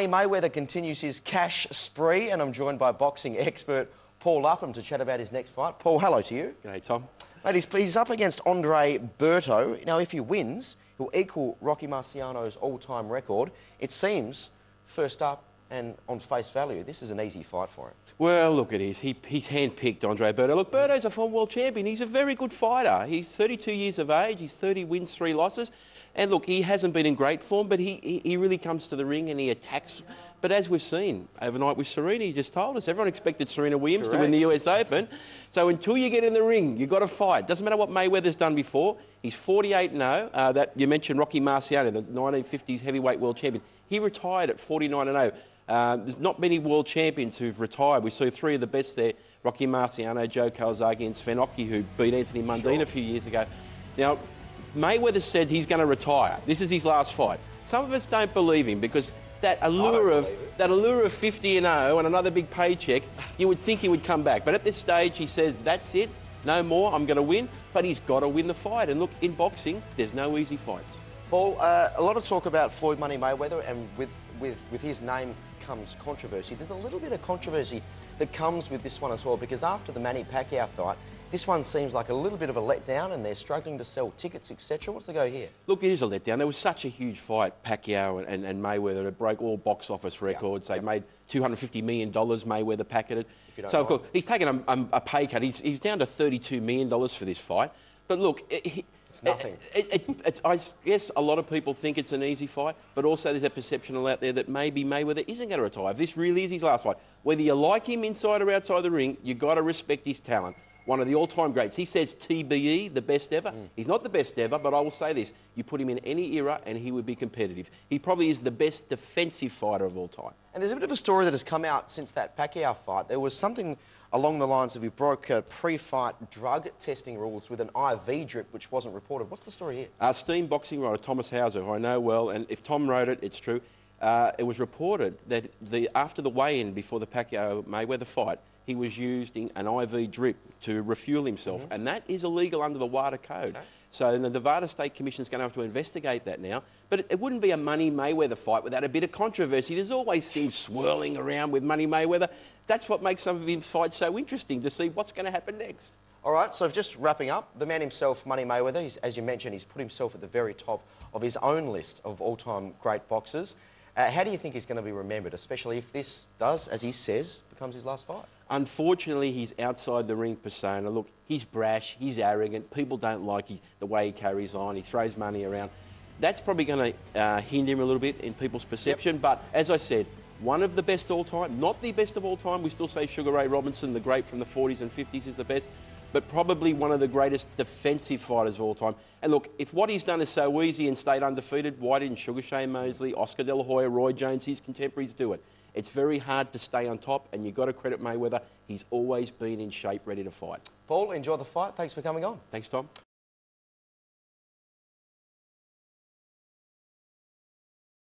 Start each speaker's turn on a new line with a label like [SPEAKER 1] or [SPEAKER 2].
[SPEAKER 1] Mayweather continues his cash spree, and I'm joined by boxing expert Paul Upham to chat about his next fight. Paul, hello to you.
[SPEAKER 2] G'day, Tom.
[SPEAKER 1] Mate, he's up against Andre Berto. Now, if he wins, he'll equal Rocky Marciano's all-time record. It seems, first up and on face value, this is an easy fight for him.
[SPEAKER 2] Well, look, it is. He's hand-picked Andre Berto. Look, Berto's a former world champion. He's a very good fighter. He's 32 years of age. He's 30 wins, 3 losses. And look, he hasn't been in great form, but he really comes to the ring and he attacks. But as we've seen overnight with Serena, he just told us, everyone expected Serena Williams to win the US Open. So until you get in the ring, you've got to fight. Doesn't matter what Mayweather's done before. He's 48-0. That you mentioned Rocky Marciano, the 1950s heavyweight world champion. He retired at 49-0. There's not many world champions who've retired. We saw 3 of the best there, Rocky Marciano, Joe Calzaghe and Sven Oki, who beat Anthony Mundine a few years ago. Now, Mayweather said he's going to retire. This is his last fight. Some of us don't believe him because that allure of 50-0 and another big paycheck, you would think he would come back. But at this stage, he says, that's it, no more, I'm going to win. But he's got to win the fight. And look, in boxing, there's no easy fights.
[SPEAKER 1] Paul, a lot of talk about Floyd Money Mayweather, and with his name comes controversy. There's a little bit of controversy that comes with this one as well, because after the Manny Pacquiao fight, this one seems like a little bit of a letdown and they're struggling to sell tickets, etc. What's the go here? Look,
[SPEAKER 2] it is a letdown. There was such a huge fight, Pacquiao and Mayweather. It broke all box office records. They made $250 million, Mayweather packeted. So, of course, he's taken a pay cut. He's down to $32 million for this fight. But look,
[SPEAKER 1] it's nothing.
[SPEAKER 2] I guess a lot of people think it's an easy fight, but also there's a perception out there that maybe Mayweather isn't going to retire. If this really is his last fight, whether you like him inside or outside the ring, you've got to respect his talent. One of the all-time greats. He says TBE, the best ever. He's not the best ever, but I will say this. You put him in any era and he would be competitive. He probably is the best defensive fighter of all time.
[SPEAKER 1] And there's a bit of a story that has come out since that Pacquiao fight. There was something along the lines of he broke pre-fight drug testing rules with an IV drip, which wasn't reported. What's the story here?
[SPEAKER 2] Steam boxing writer Thomas Hauser, who I know well, and if Tom wrote it, it's true. It was reported that after the weigh-in before the Pacquiao-Mayweather fight, he was using an IV drip to refuel himself, and that is illegal under the WADA code. Okay. So the Nevada State Commission is going to have to investigate that now. But it wouldn't be a Money Mayweather fight without a bit of controversy. There's always things swirling around with Money Mayweather. That's what makes some of his fights so interesting, to see what's going to happen next.
[SPEAKER 1] All right, so just wrapping up, the man himself, Money Mayweather, as you mentioned, he's put himself at the very top of his own list of all-time great boxers. How do you think he's going to be remembered, especially if this does, as he says, becomes his last fight?
[SPEAKER 2] Unfortunately, he's outside the ring persona. Look, he's brash, he's arrogant, people don't like the way he carries on, he throws money around. That's probably going to hinder him a little bit in people's perception, but as I said, one of the best all time, not the best of all time. We still say Sugar Ray Robinson, the great from the 40s and 50s, is the best, but probably one of the greatest defensive fighters of all time. And look, if what he's done is so easy and stayed undefeated, why didn't Sugar Shane Mosley, Oscar De La Hoya, Roy Jones, his contemporaries do it? It's very hard to stay on top, and you've got to credit Mayweather. He's always been in shape, ready to fight.
[SPEAKER 1] Paul, enjoy the fight. Thanks for coming on.
[SPEAKER 2] Thanks, Tom.